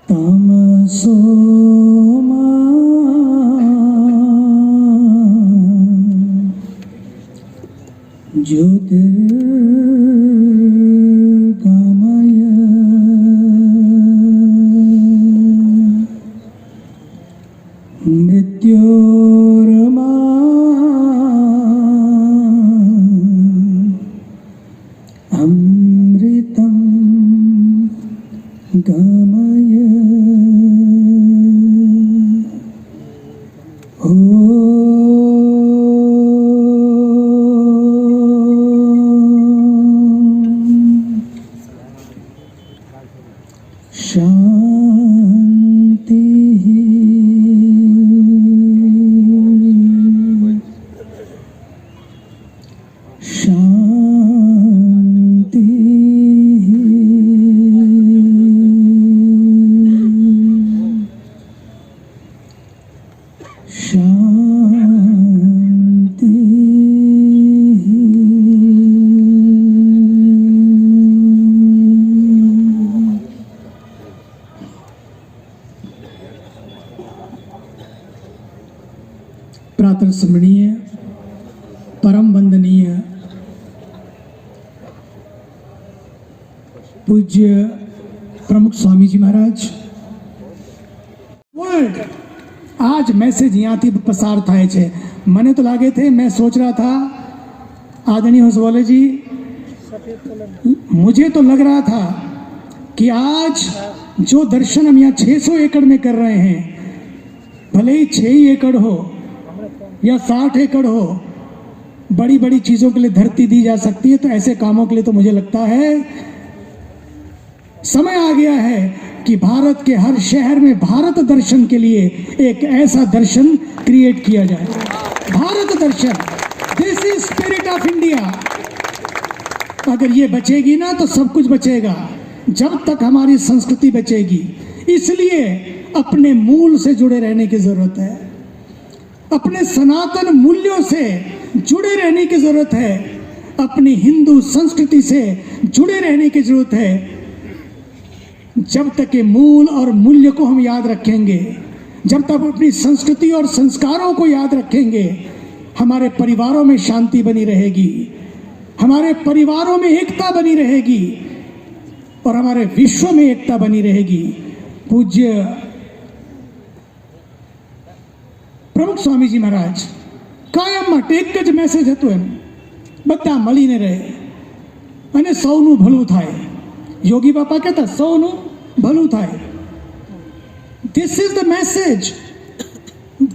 तमसो मा ज्योतिर्गमय मृत्योर्मा अमृतं गमय। शांति शांति शांति। प्रातः स्मरणीय परम वंदनीय पूज्य प्रमुख स्वामी जी महाराज वर्ल्ड आज मैसेज यहाँથી પસાર થાય છે। મને તો લાગે थे, मैं सोच रहा था आदरणीय होसवाले जी, मुझे तो लग रहा था कि आज जो दर्शन हम यहाँ 600 एकड़ में कर रहे हैं, भले ही 6 एकड़ हो या 60 एकड़ हो, बड़ी बड़ी चीजों के लिए धरती दी जा सकती है। तो ऐसे कामों के लिए तो मुझे लगता है समय आ गया है कि भारत के हर शहर में भारत दर्शन के लिए एक ऐसा दर्शन क्रिएट किया जाए। भारत दर्शन, this is spirit of India. अगर ये बचेगी ना तो सब कुछ बचेगा, जब तक हमारी संस्कृति बचेगी। इसलिए अपने मूल से जुड़े रहने की जरूरत है, अपने सनातन मूल्यों से जुड़े रहने की जरूरत है, अपनी हिंदू संस्कृति से जुड़े रहने की जरूरत है। जब तक के मूल और मूल्य को हम याद रखेंगे, जब तक अपनी संस्कृति और संस्कारों को याद रखेंगे, हमारे परिवारों में शांति बनी रहेगी, हमारे परिवारों में एकता बनी रहेगी और हमारे विश्व में एकता बनी रहेगी। पूज्य प्रमुख स्वामीजी महाराज કાયમ માટે એક જ મેસેજ હતો, એમ બધા મળીને રહે અને સૌનું ભલું થાય। યોગી બાપા કહેતા સૌનું ભલું થાય। This is the message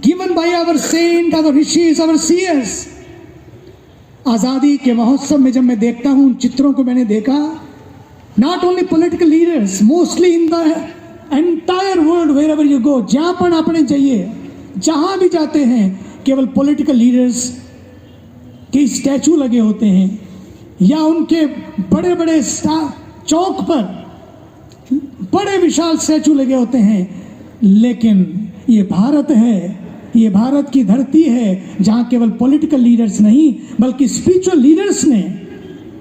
given by our saint, our rishis, our seers। आज़ादी के महोत्सव में जब मैं देखता हूँ, उन चित्रों को मैंने देखा, not only political leaders, mostly in the entire world, wherever you go, जहाँ पर आपने जाइए, जहाँ भी जाते हैं, केवल पॉलिटिकल लीडर्स के स्टैचू लगे होते हैं या उनके बड़े बड़े चौक पर बड़े विशाल स्टैचू लगे होते हैं। लेकिन ये भारत है, ये भारत की धरती है, जहाँ केवल पॉलिटिकल लीडर्स नहीं बल्कि स्पिरिचुअल लीडर्स ने,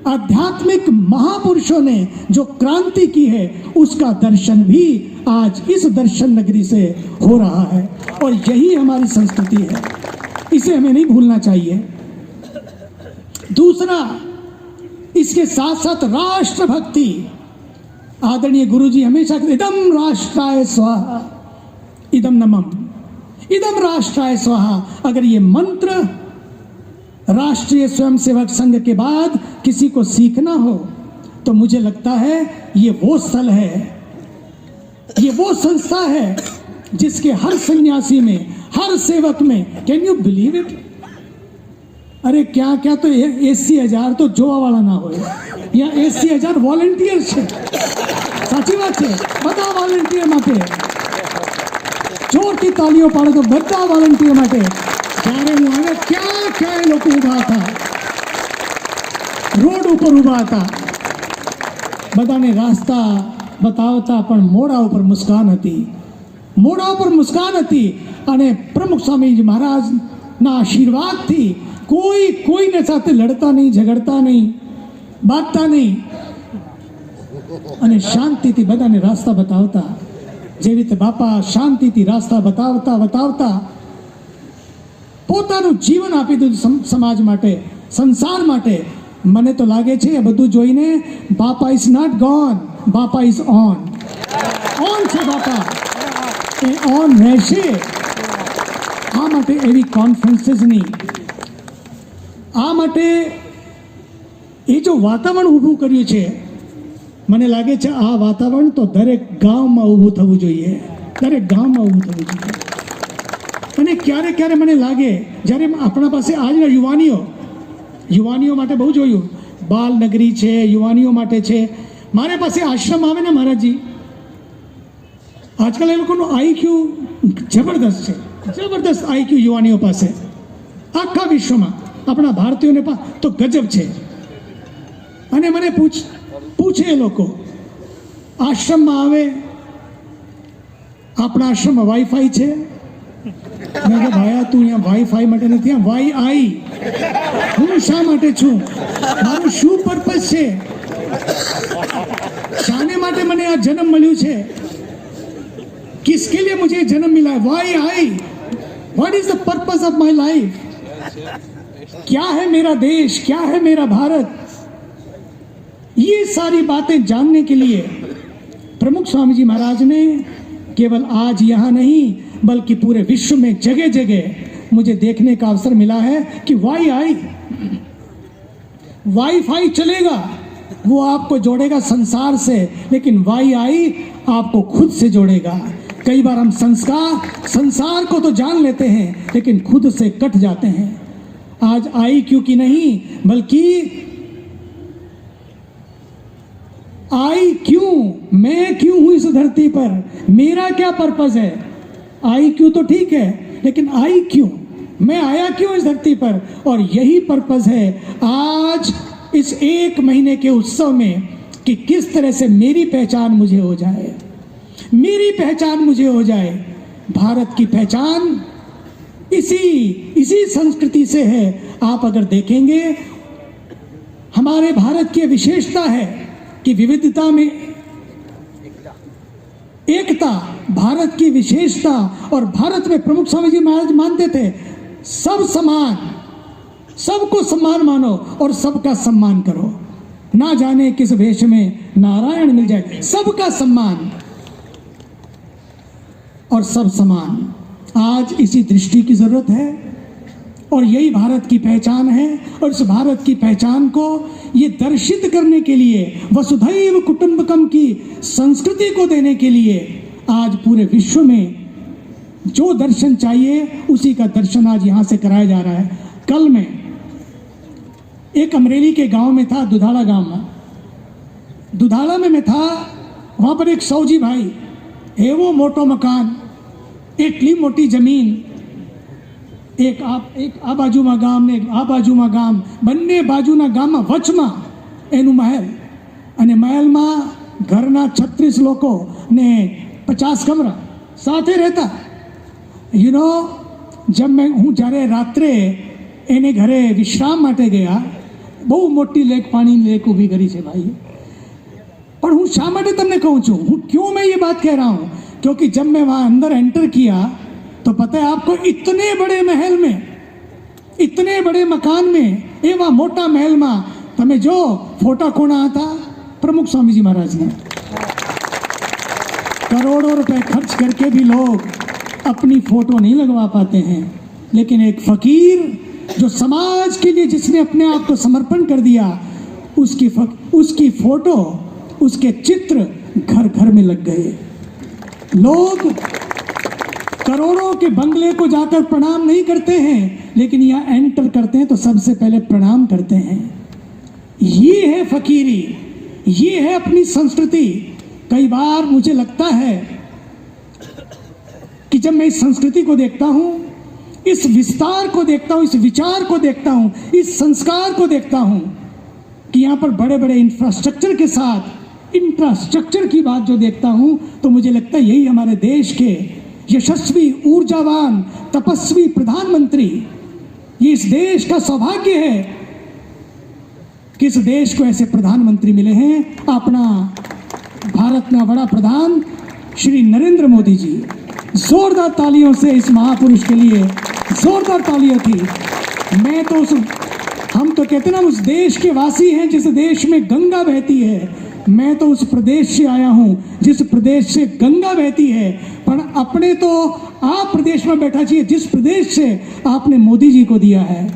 आध्यात्मिक महापुरुषों ने जो क्रांति की है, उसका दर्शन भी आज इस दर्शन नगरी से हो रहा है। और यही हमारी संस्कृति है, इसे हमें नहीं भूलना चाहिए। दूसरा, इसके साथ साथ राष्ट्रभक्ति। आदरणीय गुरुजी हमेशा इदम राष्ट्राय स्वाहा इदम नमम, इदम राष्ट्राय स्वाहा। अगर ये मंत्र राष्ट्रीय स्वयंसेवक संघ के बाद किसी को सीखना हो तो मुझे लगता है ये वो स्थल है, ये वो संस्था है जिसके हर सन्यासी में, हर सेवक में, कैन यू बिलीव इट, अरे क्या क्या तो 80,000 तो जोवा वाला ना हो, या 80,000 वॉलंटियर है। साची बात है, બધા વોલન્ટિયર માટે જોરથી તાળીઓ પાડો તો બધા વોલન્ટિયર માટે। જ્યારે હું આવ્યો, ક્યાં ક્યાં લોકો ઊભા હતા, રોડ ઉપર ઊભા હતા, બધાને રાસ્તા બતાવતા, પણ મોઢા ઉપર મુસ્કાન હતી, મોઢા ઉપર મુસ્કાન હતી। અને પ્રમુખ સ્વામીજી મહારાજના આશીર્વાદથી કોઈ કોઈને સાથે લડતા નહીં, ઝઘડતા નહીં, બાંધતા નહીં અને શાંતિથી બધાને રાસ્તા બતાવતા। જેવી રીતે બાપા શાંતિથી રાસ્તા બતાવતા બતાવતા પોતાનું જીવન આપી દીધું સમાજ માટે, સંસાર માટે. મને તો લાગે છે એ બધું જોઈને બાપા ઇઝ નોટ ગોન, બાપા ઇઝ ઓન. ઓન છે બાપા, એ ઓન રહેશે. આ માટે એવી કોન્ફરન્સીસની, આ માટે એ જો વાતાવરણ ઊભું કર્યું છે, મને લાગે છે આ વાતાવરણ તો દરેક ગામમાં ઊભું થવું જોઈએ, દરેક ગામમાં ઊભું થવું જોઈએ. અને ક્યારે ક્યારે મને લાગે જ્યારે આપણા પાસે આજના યુવાનીઓ માટે બહુ જોયું, બાલ નગરી છે, યુવાનીઓ માટે છે. મારે પાસે આશ્રમ આવે ને મહારાજજી, આજકાલ એ લોકોનું આઈક્યુ જબરદસ્ત છે, જબરદસ્ત આઈક્યુ યુવાનીઓ પાસે આખા વિશ્વમાં. આપણા ભારતીયોને તો ગજબ છે. અને મને પૂછે એ લોકો, આશ્રમમાં આવે, આપણા આશ્રમમાં વાઈફાઈ છે? મેં કે ભાયા તું અહીંયા વાઈફાઈ માટે નથી, વાઈ આઈ. હું શા માટે છું, મારું શું પર્પઝ છે, શાને માટે મને આ જન્મ મળ્યું છે, किसके लिए मुझे जन्म मिला है, why I, what is the purpose of my life, क्या है मेरा देश, क्या है मेरा भारत. ये सारी बातें जानने के लिए प्रमुख स्वामी जी महाराज ने केवल आज यहाँ नहीं बल्कि पूरे विश्व में जगह जगह मुझे देखने का अवसर मिला है कि वाईफाई चलेगा, वो आपको जोड़ेगा संसार से, लेकिन वाई आपको खुद से जोड़ेगा. कई बार हम संसार को तो जान लेते हैं लेकिन खुद से कट जाते हैं. आज आई क्यों की नहीं बल्कि आई क्यों, मैं क्यों हूं इस धरती पर, मेरा क्या पर्पस है. आई क्यों तो ठीक है, लेकिन आई क्यों, मैं आया क्यों इस धरती पर. और यही पर्पस है आज इस 1 महीने के उत्सव में कि किस तरह से मेरी पहचान मुझे हो जाए, मेरी पहचान मुझे हो जाए. भारत की पहचान इसी संस्कृति से है. आप अगर देखेंगे हमारे भारत की विशेषता है कि विविधता में एकता, भारत की विशेषता. और भारत में प्रमुख स्वामी जी महाराज मानते थे सब समान, सबको सम्मान मानो और सबका सम्मान करो. ना जाने किस वेश में नारायण मिल जाए, सबका सम्मान और सब समान. आज इसी दृष्टि की जरूरत है और यही भारत की पहचान है. और इस भारत की पहचान को ये दर्शित करने के लिए, वसुधैव कुटुंबकम की संस्कृति को देने के लिए आज पूरे विश्व में जो दर्शन चाहिए उसी का दर्शन आज यहाँ से कराया जा रहा है. कल में एक अमरेली के गांव में था, दुधाड़ा गांव में, दुधाड़ा में मैं था. वहाँ पर एक सौजी भाई, एवो मोटो मकान, એટલી મોટી જમીન, એક આ બાજુમાં ગામ ને એક આ બાજુમાં ગામ, બંને બાજુના ગામમાં વચમાં એનું મહેલ, અને મહેલમાં ઘરના 36 લોકો ને 50 કમરા સાથે રહેતા. જબ હું જ્યારે રાત્રે એને ઘરે વિશ્રામ માટે ગયા, બહુ મોટી લેક, પાણીની લેક ઊભી કરી છે ભાઈ. પણ હું શા માટે તમને કહું છું, હું क्यों मैं ये बात कह रहा हूँ, क्योंकि जब मैं वहाँ अंदर एंटर किया तो पता है आपको, इतने बड़े महल में, इतने बड़े मकान में, एवा मोटा महल में तमे जो फोटा कोना था प्रमुख स्वामी जी महाराज ने. करोड़ों रुपए खर्च करके भी लोग अपनी फोटो नहीं लगवा पाते हैं, लेकिन एक फकीर जो समाज के लिए जिसने अपने आप को समर्पण कर दिया, उसकी फोटो, उसके चित्र घर घर में लग गए. लोग करोड़ों के बंगले को जाकर प्रणाम नहीं करते हैं, लेकिन यहाँ एंटर करते हैं तो सबसे पहले प्रणाम करते हैं. ये है फकीरी, ये है अपनी संस्कृति. कई बार मुझे लगता है कि जब मैं इस संस्कृति को देखता हूँ, इस विस्तार को देखता हूँ, इस विचार को देखता हूँ, इस संस्कार को देखता हूँ कि यहाँ पर बड़े बड़े इंफ्रास्ट्रक्चर के साथ, इंफ्रास्ट्रक्चर की बात जो देखता हूँ तो मुझे लगता है यही हमारे देश के यशस्वी, ऊर्जावान, तपस्वी प्रधानमंत्री, ये इस देश का सौभाग्य है कि इस देश को ऐसे प्रधानमंत्री मिले हैं. अपना भारत ना वड़ा प्रधान श्री नरेंद्र मोदी जी। जोरदार तालियों से इस महापुरुष के लिए जोरदार तालियां थी। मैं तो हम तो कहते ना उस देश के वासी हैं जिस देश में गंगा बहती है। मैं तो उस प्रदेश से आया हूं जिस प्रदेश से गंगा बहती है। पर अपने तो आप प्रदेश में बैठा चाहिए जिस प्रदेश से आपने मोदी जी को दिया है,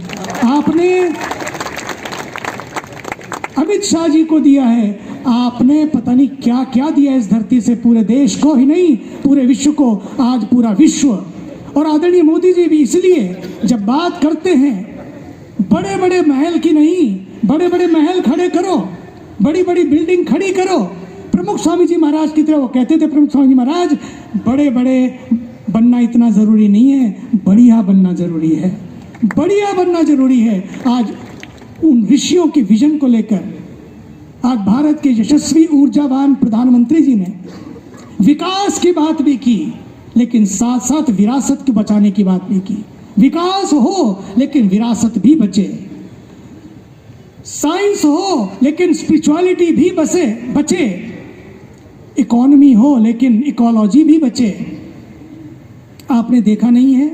आपने अमित शाह जी को दिया है, आपने पता नहीं क्या क्या दिया इस धरती से, पूरे देश को ही नहीं पूरे विश्व को। आज पूरा विश्व और आदरणीय मोदी जी भी। इसलिए जब बात करते हैं बड़े बड़े महल की नहीं, बड़े बड़े महल खड़े करो, बड़ी बड़ी बिल्डिंग खड़ी करो। प्रमुख स्वामी जी महाराज की तरह वो कहते थे, प्रमुख स्वामी जी महाराज बड़े बड़े बनना इतना जरूरी नहीं है, बढ़िया बनना जरूरी है, बढ़िया बनना जरूरी है। आज उन ऋषियों की विजन को लेकर आज भारत के यशस्वी ऊर्जावान प्रधानमंत्री जी ने विकास की बात भी की, लेकिन साथ साथ विरासत को बचाने की बात भी की। विकास हो लेकिन विरासत भी बचे, साइंस हो लेकिन स्पिरिचुअलिटी भी बचे, इकोनॉमी हो लेकिन इकोलॉजी भी बचे। आपने देखा नहीं है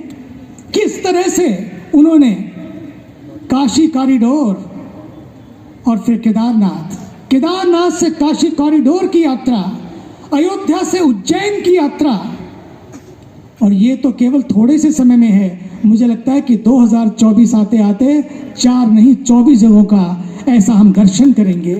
किस तरह से उन्होंने काशी कॉरिडोर और फिर केदारनाथ से काशी कॉरिडोर की यात्रा, अयोध्या से उज्जैन की यात्रा, और ये तो केवल थोड़े से समय में है। मुझे लगता है कि 2024 आते आते 4 नहीं 24 जगहों का ऐसा हम दर्शन करेंगे।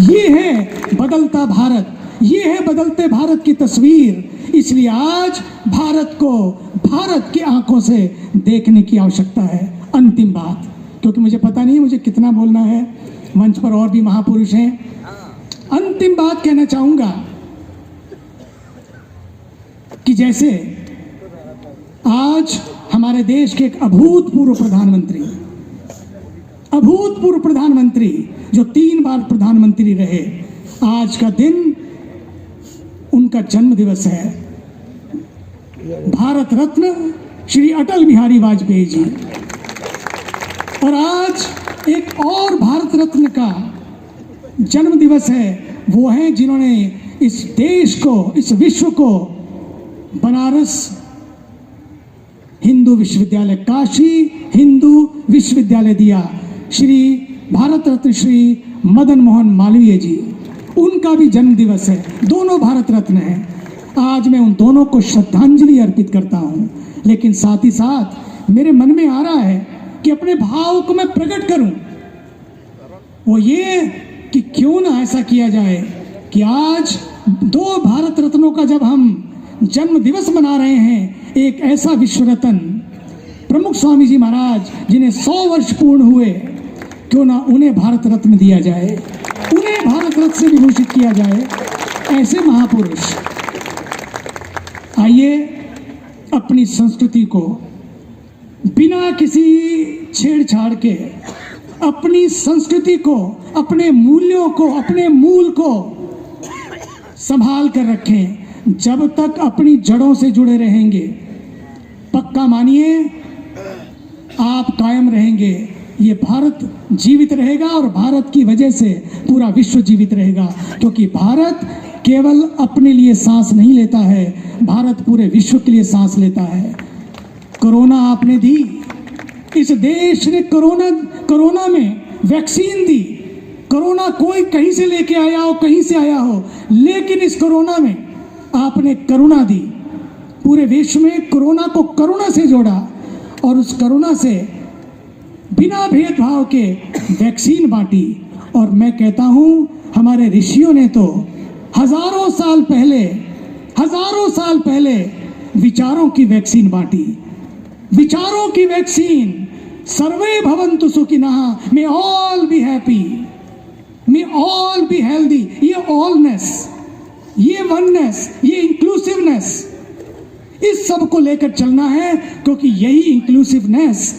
ये है बदलता भारत, ये है बदलते भारत की तस्वीर। इसलिए आज भारत को भारत की आंखों से देखने की आवश्यकता है। अंतिम बात, क्योंकि मुझे पता नहीं है मुझे कितना बोलना है, मंच पर और भी महापुरुष हैं। अंतिम बात कहना चाहूंगा कि जैसे आज हमारे देश के एक अभूतपूर्व प्रधानमंत्री जो 3 बार प्रधानमंत्री रहे, आज का दिन उनका जन्म दिवस है। भारत रत्न श्री अटल बिहारी वाजपेयी जी। और आज एक और भारत रत्न का जन्म दिवस है, वो है जिन्होंने इस देश को, इस विश्व को बनारस हिंदू विश्वविद्यालय, काशी हिंदू विश्वविद्यालय दिया। श्री भारत रत्न श्री मदन मोहन मालवीय जी, उनका भी जन्म दिवस है। दोनों भारत रत्न हैं। आज मैं उन दोनों को श्रद्धांजलि अर्पित करता हूं, लेकिन साथ ही साथ मेरे मन में आ रहा है कि अपने भाव को मैं प्रकट करूं। वो ये कि क्यों ना ऐसा किया जाए कि आज 2 भारत रत्नों का जब हम जन्म दिवस मना रहे हैं, एक ऐसा विश्व रत्न प्रमुख स्वामी जी महाराज जिन्हें 100 वर्ष पूर्ण हुए, क्यों ना उन्हें भारत रत्न दिया जाए, उन्हें भारत रत्न से विभूषित किया जाए। ऐसे महापुरुष, आइए अपनी संस्कृति को बिना किसी छेड़छाड़ के, अपनी संस्कृति को, अपने मूल्यों को, अपने मूल को संभाल कर रखें। जब तक अपनी जड़ों से जुड़े रहेंगे, पक्का मानिए आप कायम रहेंगे। ये भारत जीवित रहेगा और भारत की वजह से पूरा विश्व जीवित रहेगा, क्योंकि भारत केवल अपने लिए सांस नहीं लेता है, भारत पूरे विश्व के लिए सांस लेता है। कोरोना आपने दी, इस देश ने कोरोना में वैक्सीन दी। कोरोना कोई कहीं से लेके आया हो, कहीं से आया हो, लेकिन इस कोरोना में आपने करुणा दी। पूरे विश्व में कोरोना को करुणा से जोड़ा और उस करुणा से बिना भेदभाव के वैक्सीन बांटी। और मैं कहता हूं हमारे ऋषियों ने तो हजारों साल पहले विचारों की वैक्सीन बांटी। विचारों की वैक्सीन। सर्वे भवन्तु सुखिनः, may all be happy, may all be healthy. ये ऑलनेस, ये वननेस, ये इंक्लूसिवनेस, इस सब को लेकर चलना है, क्योंकि यही इंक्लूसिवनेस,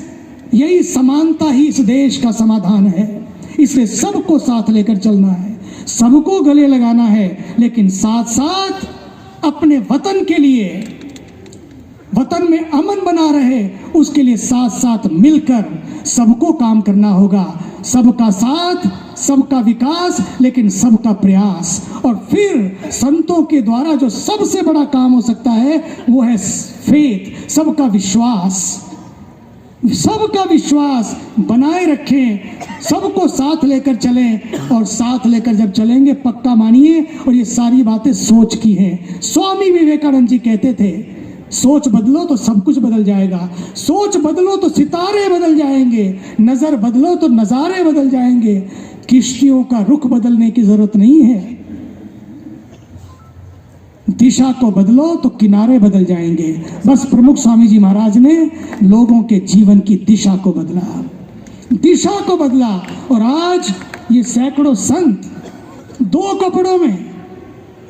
यही समानता ही इस देश का समाधान है। इसलिए सबको साथ लेकर चलना है, सबको गले लगाना है, लेकिन साथ साथ अपने वतन के लिए, वतन में अमन बना रहे, उसके लिए साथ साथ मिलकर सबको काम करना होगा। सबका साथ सबका विकास लेकिन सबका प्रयास। और फिर संतों के द्वारा जो सबसे बड़ा काम हो सकता है वो है फेथ, सबका विश्वास। सबका विश्वास बनाए रखें, सबको साथ लेकर चलें, और साथ लेकर जब चलेंगे पक्का मानिए, और ये सारी बातें सोच की हैं। स्वामी विवेकानंद जी कहते थे, सोच बदलो तो सब कुछ बदल जाएगा, सोच बदलो तो सितारे बदल जाएंगे, नजर बदलो तो नजारे बदल जाएंगे। किश्तियों का रुख बदलने की जरूरत नहीं है, दिशा को बदलो तो किनारे बदल जाएंगे। बस प्रमुख स्वामी जी महाराज ने लोगों के जीवन की दिशा को बदला, दिशा को बदला। और आज ये सैकड़ों संत 2 कपड़ों में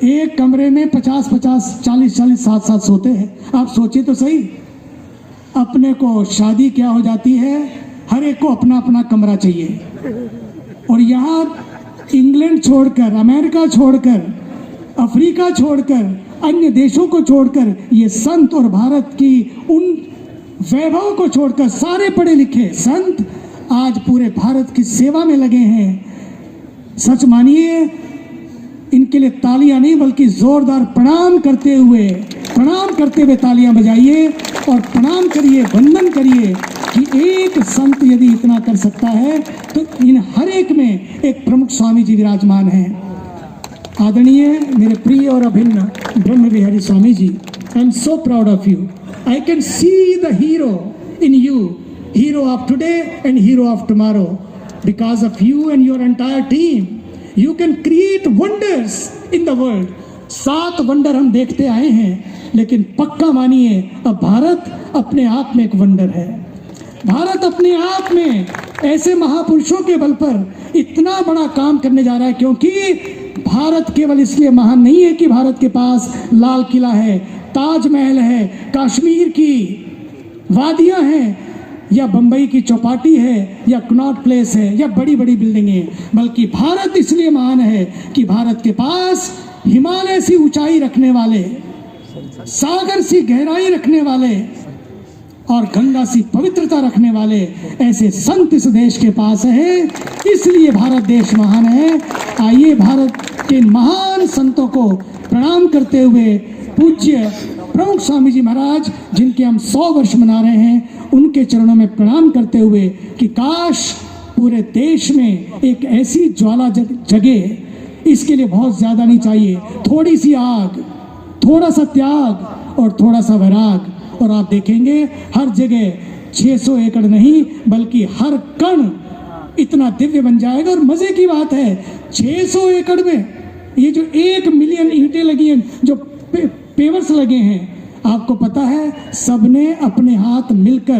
एक कमरे में 50-50, 40-40, 7-7 सोते हैं। आप सोचिए तो सही, अपने को शादी क्या हो जाती है, हर एक को अपना अपना कमरा चाहिए। और यहाँ इंग्लैंड छोड़कर, अमेरिका छोड़कर, अफ्रीका छोड़कर, अन्य देशों को छोड़कर, ये संत और भारत की उन वैभव को छोड़कर सारे पढ़े लिखे संत आज पूरे भारत की सेवा में लगे हैं। सच मानिए, इनके लिए तालियां नहीं बल्कि जोरदार प्रणाम करते हुए तालियां बजाइए और प्रणाम करिए, वंदन करिए कि एक संत यदि इतना कर सकता है तो इन हर एक में एक प्रमुख स्वामी जी विराजमान हैं। आदरणीय मेरे प्रिय और अभिन्न Brahm Vihari Swami ji, I am so proud of you. I can see the hero in you, hero of today and hero of tomorrow. Because of you and your entire team you can create wonders in the world. 7 wonder हम देखते आए हैं, लेकिन पक्का मानिए अब भारत अपने आप में एक वंडर है। भारत अपने आप में ऐसे महापुरुषों के बल पर इतना बड़ा काम करने जा रहा है, क्योंकि भारत केवल इसलिए महान नहीं है कि भारत के पास लाल किला है, ताजमहल है, कश्मीर की वादियां हैं, या बंबई की चौपाटी है, या कनॉट प्लेस है, या बड़ी बड़ी बिल्डिंगें, बल्कि भारत इसलिए महान है कि भारत के पास हिमालय सी ऊंचाई रखने वाले, सागर सी गहराई रखने वाले और गंगा सी पवित्रता रखने वाले ऐसे संत इस देश के पास है। इसलिए भारत देश महान है। आइए भारत के महान संतों को प्रणाम करते हुए पूज्य प्रमुख स्वामी जी महाराज, जिनके हम 100 वर्ष मना रहे हैं, उनके चरणों में प्रणाम करते हुए कि काश पूरे देश में एक ऐसी ज्वाला जगे। इसके लिए बहुत ज़्यादा नहीं चाहिए, थोड़ी सी आग, थोड़ा सा त्याग और थोड़ा सा वैराग, और आप देखेंगे हर जगह 600 एकड़ नहीं बल्कि हर कण इतना दिव्य बन जाएगा। और मजे की बात है, 600 एकड़ में ये जो 1 मिलियन ईंटें लगी हैं, जो पेवर्स लगे हैं, आपको पता है सबने अपने हाथ मिलकर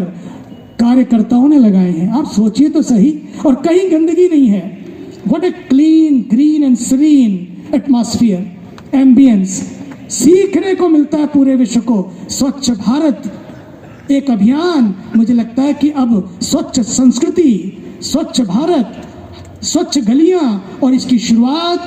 कार्यकर्ताओं ने लगाए हैं। आप सोचिए तो सही, और कहीं गंदगी नहीं है। What a clean, green and serine atmosphere, ambience सीखने को मिलता है पूरे विश्व को। स्वच्छ भारत एक अभियान, मुझे लगता है कि अब स्वच्छ संस्कृति, स्वच्छ भारत, स्वच्छ गलियां, और इसकी शुरुआत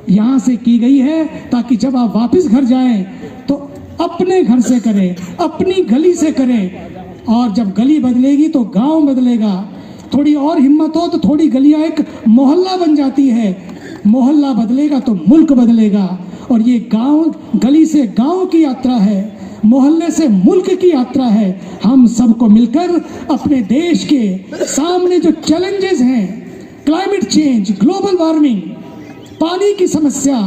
यहाँ से की गई है, ताकि जब आप वापस घर जाएं तो अपने घर से करें, अपनी गली से करें। और जब गली बदलेगी तो गांव बदलेगा। थोड़ी और हिम्मत हो तो थोड़ी गलियां एक मोहल्ला बन जाती है, मोहल्ला बदलेगा तो मुल्क बदलेगा। और ये गांव, गली से गांव की यात्रा है, मोहल्ले से मुल्क की यात्रा है। हम सबको मिलकर अपने देश के सामने जो चैलेंजेस हैं, क्लाइमेट चेंज, ग्लोबल वार्मिंग, पानी की समस्या,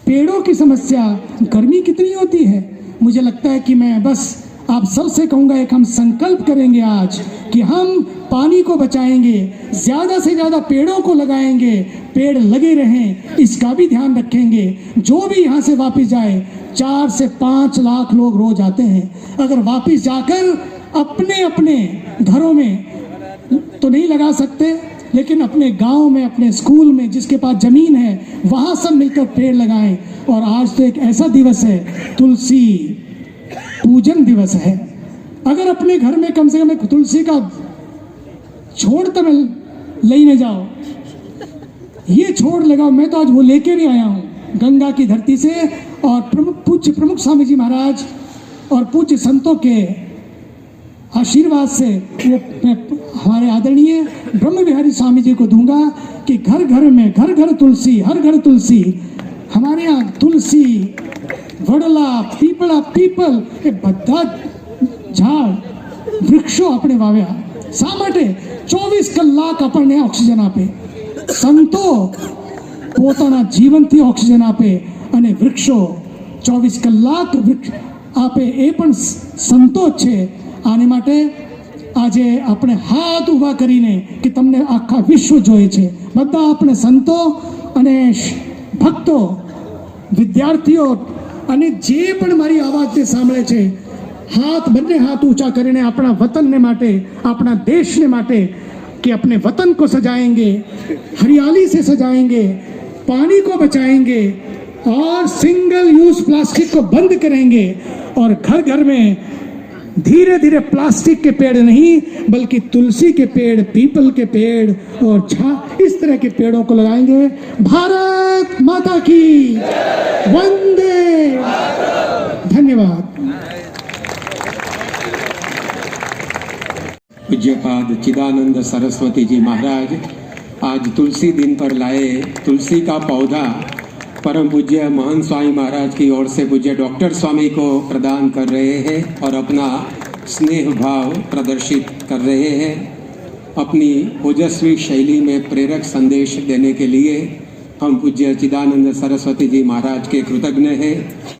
पेड़ों की समस्या, गर्मी कितनी होती है, मुझे लगता है कि मैं बस आप सबसे कहूँगा, एक हम संकल्प करेंगे आज कि हम पानी को बचाएंगे, ज़्यादा से ज़्यादा पेड़ों को लगाएंगे, पेड़ लगे रहें, इसका भी ध्यान रखेंगे। जो भी यहाँ से वापस जाए, 4 से 5 लाख लोग रोज आते हैं, अगर वापस जाकर अपने अपने घरों में तो नहीं लगा सकते, लेकिन अपने गांव में, अपने स्कूल में, जिसके पास ज़मीन है, वहाँ सब मिलकर पेड़ लगाएं। और आज तो एक ऐसा दिवस है, तुलसी पूजन दिवस है। अगर अपने घर में कम से कम एक तुलसी का छोड़ तो लेने जाओ, ये छोड़ लगाओ। मैं तो आज वो लेके भी आया हूँ गंगा की धरती से। और पूज्य प्रमुख स्वामी जी महाराज और पूज्य संतों के आशीर्वाद से वो मैं हमारे आदरणीय ब्रह्म विहारी स्वामी जी को दूंगा कि घर घर में घर घर तुलसी, हर घर तुलसी। हमारे यहाँ तुलसी, वडला, पीपळा, पीपल એ બધા ઝાડ વૃક્ષો આપણે વાવ્યા શા માટે? 24 કલાક આપણને ઓક્સિજન આપે. સંતો પોતાના જીવનથી ઓક્સિજન આપે અને વૃક્ષો 24 કલાક વૃક્ષ આપે એ પણ સંતો જ છે. આને માટે આજે આપણે હાથ ઊભા કરીને કે તમને આખા વિશ્વ જોઈએ છે, બધા આપણે સંતો અને ભક્તો, વિદ્યાર્થીઓ અને જે પણ મારી આવાજને સાંભળે છે, हाथ બંને हाथ ऊंचा કરીને अपना वतन ने माटे, अपना देश ने माटे कि अपने वतन को सजाएंगे, हरियाली से सजाएंगे, पानी को बचाएंगे और सिंगल यूज प्लास्टिक को बंद करेंगे और घर घर में धीरे धीरे प्लास्टिक के पेड़ नहीं बल्कि तुलसी के पेड़, पीपल के पेड़ और इस तरह के पेड़ों को लगाएंगे. भारत माता की वंदे. धन्यवाद. पूज्यपाद चिदानंद सरस्वती जी महाराज आज तुलसी दिन पर लाए तुलसी का पौधा परम पूज्य महान स्वामी महाराज की ओर से पूज्य डॉक्टर स्वामी को प्रदान कर रहे हैं और अपना स्नेह भाव प्रदर्शित कर रहे हैं. अपनी ओजस्वी शैली में प्रेरक संदेश देने के लिए हम पूज्य चिदानंद सरस्वती जी महाराज के कृतज्ञ हैं.